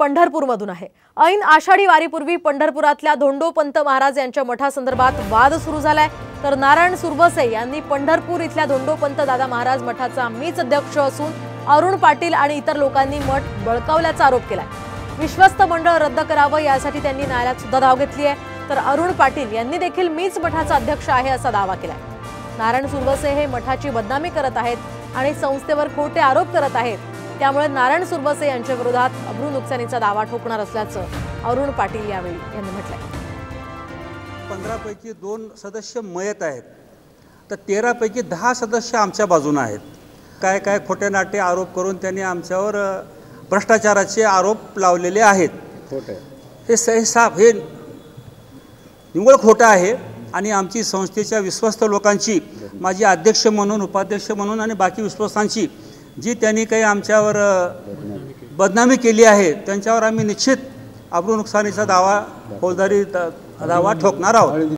पंढरपूरमधून आहे। ऐन आषाढी वारीपूर्वी पंढरपुरातल्या धोंडोपंत महाराज यांच्या मठासंदर्भात वाद सुरू झालाय। तर नारायण सुरवसे यांनी पंढरपूर इथल्या धोंडोपंत दादा महाराज मठाचा मीच अध्यक्ष असून अरुण पाटील आणि इतर लोकांनी मठ बळकावल्याचा आरोप केलाय। विश्वस्त मंडळ रद्द करावं यासाठी त्यांनी न्यायालयात सुद्धा धाव घेतली आहे। तर अरुण पाटील यांनी देखील मीच मठाचा अध्यक्ष आहे असा दावा केलाय। नारायण सुरवसे हे मठाची बदनामी करत आहेत आणि संस्थेवर खोटे आरोप करत आहेत। त्यामुळे नारायण सुरवसे यांच्या विरोधात अब्रू नुकसानीचा दावा ठोकणार असल्याचं अरुण पाटील यावेळी यांनी म्हटलंय। 15 पैकी 2 सदस्य मयत आहेत, तर 13 पैकी 10 सदस्य आमच्या बाजूने आहेत। काय काय खोटे नाटे आरोप करून त्यांनी आमच्यावर भ्रष्टाचाराचे आरोप लावलेले आहेत। हे साफ हे निव्वळ खोटं आहे आणि आमची संस्थेच्या विश्वस्त लोकांची, माझी अध्यक्ष म्हणून, उपाध्यक्ष म्हणून आणि बाकी विश्वस्तांची जी त्यांनी काही आमच्यावर बदनामी केली आहे त्यांच्यावर आम्ही निश्चित अब्रू नुकसानीचा दावा, फौजदारी दावा ठोकणार आहोत।